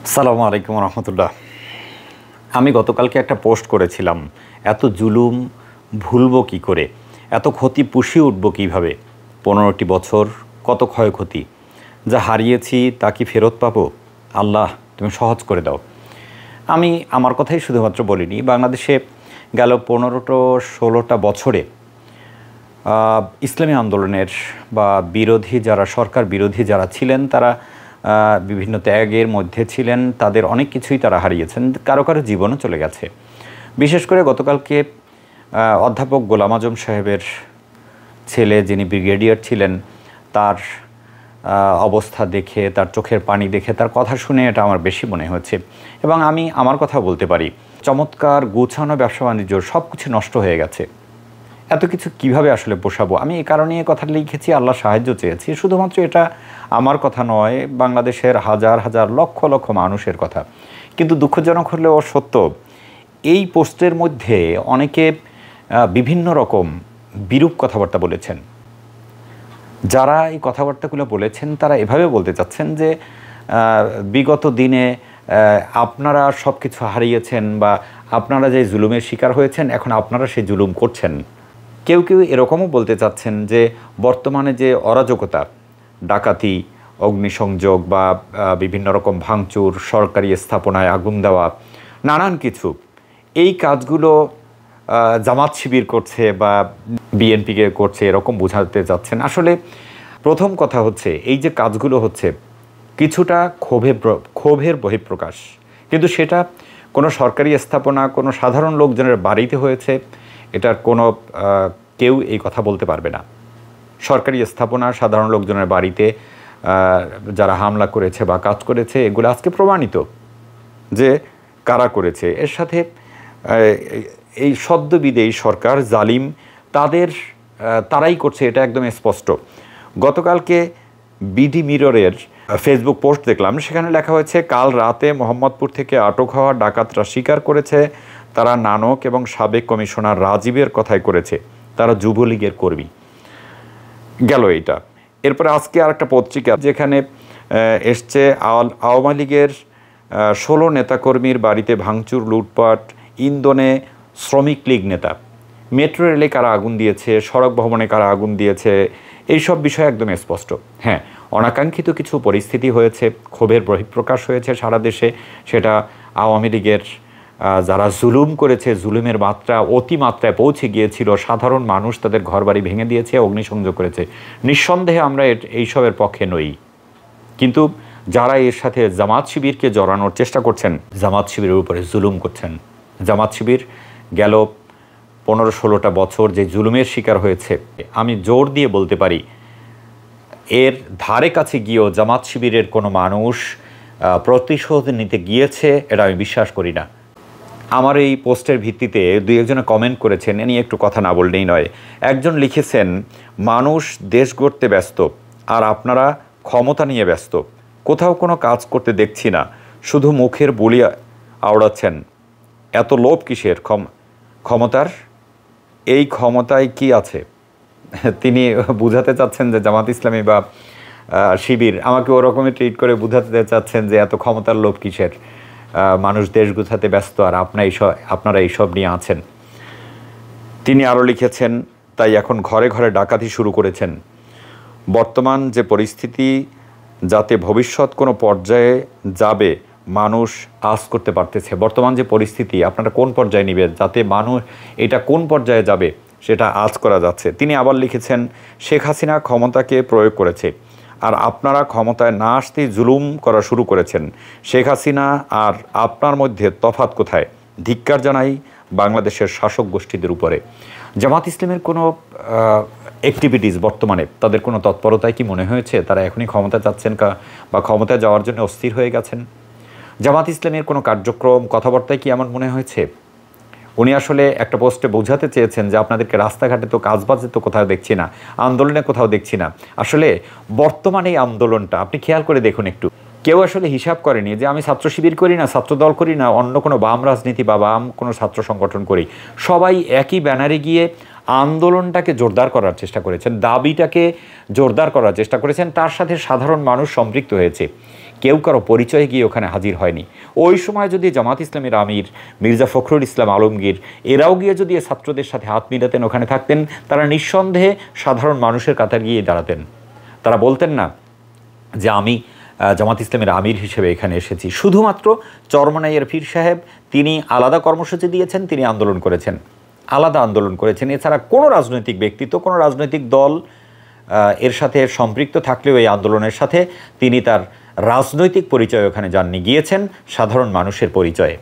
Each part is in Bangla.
আসসালামু আলাইকুম রহমতুল্লাহ। আমি গতকালকে একটা পোস্ট করেছিলাম, এত জুলুম ভুলব কি করে, এত ক্ষতি পুষিয়ে উঠব কীভাবে। 15টি বছর কত ক্ষয়ক্ষতি, যা হারিয়েছি তা কি ফেরত পাবো? আল্লাহ তুমি সহজ করে দাও। আমি আমার কথাই শুধুমাত্র বলিনি, বাংলাদেশে গেল 15-16টা বছরে ইসলামী আন্দোলনের বা বিরোধী যারা, সরকার বিরোধী যারা ছিলেন, তারা বিভিন্ন ত্যাগের মধ্যে ছিলেন, তাদের অনেক কিছুই তারা হারিয়েছেন, কারো কারো জীবনও চলে গেছে। বিশেষ করে গতকালকে অধ্যাপক গোলাম আজম সাহেবের ছেলে, যিনি ব্রিগেডিয়ার ছিলেন, তার অবস্থা দেখে, তার চোখের পানি দেখে, তার কথা শুনে এটা আমার বেশি মনে হচ্ছে। এবং আমি আমার কথা বলতে পারি, চমৎকার গুছানো ব্যবসা বাণিজ্য সব কিছু নষ্ট হয়ে গেছে। এত কিছু কিভাবে আসলে পোষাবো? আমি এই কারণে কথা লিখেছি, আল্লাহ সাহায্য চেয়েছি। শুধুমাত্র এটা আমার কথা নয়, বাংলাদেশের হাজার হাজার লক্ষ লক্ষ মানুষের কথা। কিন্তু দুঃখজনক হলেও সত্য, এই পোস্টের মধ্যে অনেকে বিভিন্ন রকম বিরূপ কথাবার্তা বলেছেন। যারা এই কথাবার্তাগুলো বলেছেন তারা এভাবে বলতে চাচ্ছেন যে বিগত দিনে আপনারা সব কিছু হারিয়েছেন, বা আপনারা যে জুলুমের শিকার হয়েছেন, এখন আপনারা সেই জুলুম করছেন। কেউ কেউ এরকমও বলতে চাচ্ছেন যে বর্তমানে যে অরাজকতা, ডাকাতি, অগ্নিসংযোগ বা বিভিন্ন রকম ভাঙচুর, সরকারি স্থাপনায় আগুন দেওয়া, নানান কিছু, এই কাজগুলো জামাত শিবির করছে বা বিএনপিকে করছে, এরকম বোঝাতে চাচ্ছেন। আসলে প্রথম কথা হচ্ছে, এই যে কাজগুলো হচ্ছে কিছুটা ক্ষোভের বহিঃপ্রকাশ, কিন্তু সেটা কোনো সরকারি স্থাপনা, কোনো সাধারণ লোকজনের বাড়িতে হয়েছে, এটার কোনো কেউ এই কথা বলতে পারবে না। সরকারি স্থাপনা, সাধারণ লোকজনের বাড়িতে যারা হামলা করেছে বা কাজ করেছে, এগুলো আজকে প্রমাণিত যে কারা করেছে। এর সাথে এই সদ্যবিদেয়ী সরকার, জালিম, তারাই করছে, এটা একদম স্পষ্ট। গতকালকে বিডি মিররের ফেসবুক পোস্ট দেখলাম, সেখানে লেখা হয়েছে, কাল রাতে মোহাম্মদপুর থেকে আটক হওয়া ডাকাতরা স্বীকার করেছে তারা নানক এবং সাবেক কমিশনার রাজীবের কথাই করেছে, তারা যুবলীগের কর্মী। গেল এইটা। এরপরে আজকে আরেকটা পত্রিকা, যেখানে এসছে আওয়ামী লীগের 16 নেতাকর্মীর বাড়িতে ভাঙচুর, লুটপাট, ইন্ধনে শ্রমিক লীগ নেতা, মেট্রো রেলে কারা আগুন দিয়েছে, সড়ক ভবনে কারা আগুন দিয়েছে, এইসব বিষয় একদম স্পষ্ট। হ্যাঁ, অনাকাঙ্ক্ষিত কিছু পরিস্থিতি হয়েছে, ক্ষোভের বহিঃপ্রকাশ হয়েছে সারা দেশে। সেটা আওয়ামী লীগের যারা জুলুম করেছে, জুলুমের মাত্রা অতিমাত্রায় পৌঁছে গিয়েছিল, সাধারণ মানুষ তাদের ঘরবাড়ি ভেঙে দিয়েছে, অগ্নিসংযোগ করেছে। নিঃসন্দেহে আমরা এইসবের পক্ষে নই, কিন্তু যারা এর সাথে জামাত শিবিরকে জড়ানোর চেষ্টা করছেন, জামাত শিবিরের উপরে জুলুম করছেন, জামাত শিবির গেল 15-16টা বছর যে জুলুমের শিকার হয়েছে, আমি জোর দিয়ে বলতে পারি, এর ধারে কাছে গিয়েও জামাত শিবিরের কোনো মানুষ প্রতিশোধ নিতে গিয়েছে, এটা আমি বিশ্বাস করি না। আমার এই পোস্টের ভিত্তিতে দুই একজনে কমেন্ট করেছেন, এ নিয়ে একটু কথা না বললেই নয়। একজন লিখেছেন, মানুষ দেশ গড়তে ব্যস্ত, আর আপনারা ক্ষমতা নিয়ে ব্যস্ত, কোথাও কোনো কাজ করতে দেখছি না, শুধু মুখের বুলি আওড়াচ্ছেন, এত লোভ কিসের ক্ষমতার? এই ক্ষমতায় কি আছে? তিনি বুঝাতে চাচ্ছেন যে জামাত ইসলামী বা শিবির আমাকে ওরকমই ট্রিট করে বুঝাতে চাচ্ছেন যে এত ক্ষমতার লোভ কিসের, মানুষ দেশ গুছাতে ব্যস্ত, আর আপনারা এইসব নিয়ে আছেন। তিনি আরও লিখেছেন, তাই এখন ঘরে ঘরে ডাকাতি শুরু করেছেন। বর্তমান যে পরিস্থিতি, যাতে ভবিষ্যৎ কোনো পর্যায়ে যাবে মানুষ আজ করতে পারতেছে। বর্তমান যে পরিস্থিতি আপনারা কোন পর্যায়ে নেবেন, যাতে মানুষ এটা কোন পর্যায়ে যাবে সেটা আজ করা যাচ্ছে। তিনি আবার লিখেছেন, শেখ হাসিনা ক্ষমতাকে প্রয়োগ করেছে, আর আপনারা ক্ষমতায় না আসতেই জুলুম করা শুরু করেছেন। শেখ হাসিনা আর আপনার মধ্যে তফাৎ কোথায়? ধিক্কার জানাই বাংলাদেশের শাসক গোষ্ঠীদের উপরে। জামাত ইসলামের কোনো অ্যাক্টিভিটিস, বর্তমানে তাদের কোনো তৎপরতায় কি মনে হয়েছে তারা এখনই ক্ষমতা চাচ্ছেন বা ক্ষমতায় যাওয়ার জন্য অস্থির হয়ে গেছেন? জামাত ইসলামের কোনো কার্যক্রম, কথাবার্তায় কি এমন মনে হয়েছে? উনি আসলে একটা পোস্টে বোঝাতে চেয়েছেন যে আপনাদেরকে রাস্তাঘাটে তো, কাজবাজে তো কোথাও দেখছি না, আন্দোলনে কোথাও দেখছি না। আসলে বর্তমানে এই আন্দোলনটা আপনি খেয়াল করে দেখুন একটু, কেউ আসলে হিসাব করেনি যে আমি ছাত্র শিবির করি না, ছাত্রদল করি না, অন্য কোনো বাম রাজনীতি বা বাম কোনো ছাত্র সংগঠন করি, সবাই একই ব্যানারে গিয়ে আন্দোলনটাকে জোরদার করার চেষ্টা করেছেন, দাবিটাকে জোরদার করার চেষ্টা করেছেন, তার সাথে সাধারণ মানুষ সম্পৃক্ত হয়েছে। কেউ কারো পরিচয়ে গিয়ে ওখানে হাজির হয়নি। ওই সময় যদি জামাত ইসলামের আমির মির্জা ফখরুল ইসলাম আলমগীর এরাও গিয়ে যদি ছাত্রদের সাথে হাত মিলাতেন, ওখানে থাকতেন, তারা নিঃসন্দেহে সাধারণ মানুষের কাতার গিয়ে দাঁড়াতেন। তারা বলতেন না যে আমি জামাত ইসলামের আমির হিসেবে এখানে এসেছি। শুধুমাত্র চরমনাইয়ের পীর সাহেব তিনি আলাদা কর্মসূচি দিয়েছেন, তিনি আন্দোলন করেছেন, আলাদা আন্দোলন করেছেন। এছাড়া কোনো রাজনৈতিক ব্যক্তিত্ব, কোনো রাজনৈতিক দল এর সাথে সম্পৃক্ত থাকলেও এই আন্দোলনের সাথে তিনি তার রাজনৈতিক পরিচয় ওখানে যাননি, গিয়েছেন সাধারণ মানুষের পরিচয়ে।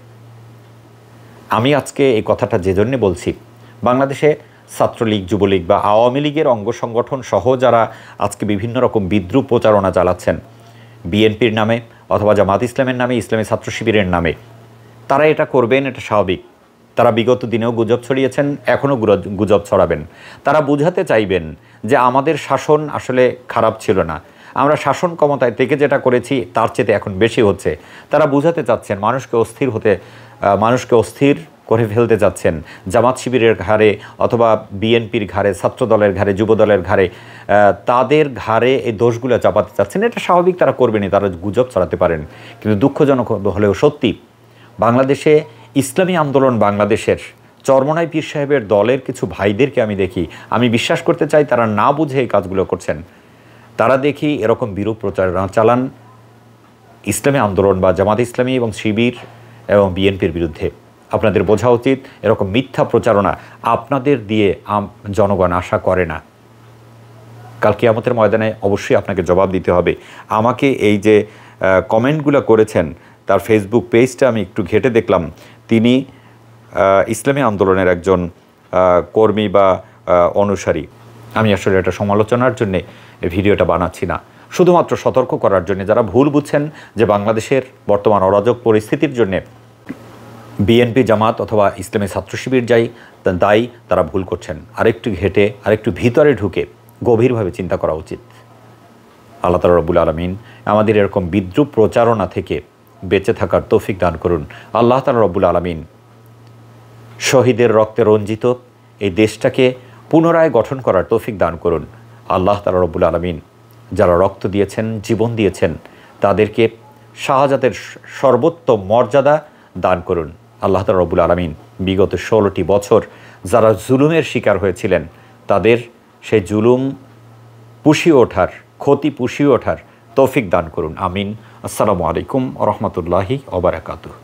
আমি আজকে এই কথাটা যে জন্যে বলছি, বাংলাদেশে ছাত্রলীগ, যুবলীগ বা আওয়ামী লীগের অঙ্গ সংগঠন সহ যারা আজকে বিভিন্ন রকম বিদ্রুপ প্রচারণা চালাচ্ছেন বিএনপির নামে অথবা জামাত ইসলামের নামে, ইসলামী ছাত্র শিবিরের নামে, তারা এটা করবেন, এটা স্বাভাবিক। তারা বিগত দিনেও গুজব ছড়িয়েছেন, এখনও গুজব ছড়াবেন। তারা বুঝাতে চাইবেন যে আমাদের শাসন আসলে খারাপ ছিল না, আমরা শাসন ক্ষমতায় থেকে যেটা করেছি তার চেয়ে এখন বেশি হচ্ছে। তারা বুঝাতে চাচ্ছেন, মানুষকে অস্থির করে ফেলতে চাচ্ছেন। জামাত শিবিরের ঘাড়ে অথবা বিএনপির ঘাড়ে, ছাত্র দলের ঘাড়ে, যুব দলের ঘাড়ে, তাদের ঘাড়ে এই দোষগুলো চাপাতে চাচ্ছেন। এটা স্বাভাবিক, তারা করবেনই, তারা গুজব ছড়াতে পারেন। কিন্তু দুঃখজনক হলেও সত্যি, বাংলাদেশে ইসলামী আন্দোলন বাংলাদেশের চরমনাই পীর সাহেবের দলের কিছু ভাইদেরকে আমি দেখি, আমি বিশ্বাস করতে চাই তারা না বুঝে এই কাজগুলো করছেন। তারা দেখি এরকম বিরূপ প্রচারণা চালান ইসলামী আন্দোলন বা জামাত ইসলামী এবং শিবির এবং বিএনপির বিরুদ্ধে। আপনাদের বোঝা উচিত, এরকম মিথ্যা প্রচারণা আপনাদের দিয়ে জনগণ আশা করে না। কাল কিয়ামতের ময়দানে অবশ্যই আপনাকে জবাব দিতে হবে। আমাকে এই যে কমেন্টগুলো করেছেন, তার ফেসবুক পেজটা আমি একটু ঘেঁটে দেখলাম, তিনি ইসলামী আন্দোলনের একজন কর্মী বা অনুসারী। আমি আসলে এটা সমালোচনার জন্যে ভিডিওটা বানাচ্ছি না, শুধুমাত্র সতর্ক করার জন্য। যারা ভুল বুঝছেন যে বাংলাদেশের বর্তমান অরাজক পরিস্থিতির জন্যে বিএনপি, জামাত অথবা ইসলামী ছাত্র শিবির দায়ী, তারা ভুল করছেন। আরেকটু ঘেঁটে, আরেকটু ভিতরে ঢুকে গভীরভাবে চিন্তা করা উচিত। আল্লাহ তাআলা রব্বুল আলামিন আমাদের এরকম বিদ্রুপ প্রচারণা থেকে বেঁচে থাকার তৌফিক দান করুন। আল্লাহ তাআলা রব্বুল আলামিন শহীদের রক্তে রঞ্জিত এই দেশটাকে পুনরায় গঠন করার তৌফিক দান করুন। আল্লাহ তাআলা রব্বুল আলামিন যারা রক্ত দিয়েছেন, জীবন দিয়েছেন, তাদেরকে শাহাদাতের সর্বোত্তম মর্যাদা দান করুন। আল্লাহ তাআলা রব্বুল আলামিন বিগত 16টি বছর যারা জুলুমের শিকার হয়েছিলেন, তাদের সেই জুলুম পুষিয়ে ওঠার, ক্ষতি পুষিয়ে ওঠার তৌফিক দান করুন। আমিন। আসসালামু আলাইকুম ওয়া রাহমাতুল্লাহি ওয়া বারাকাতুহু।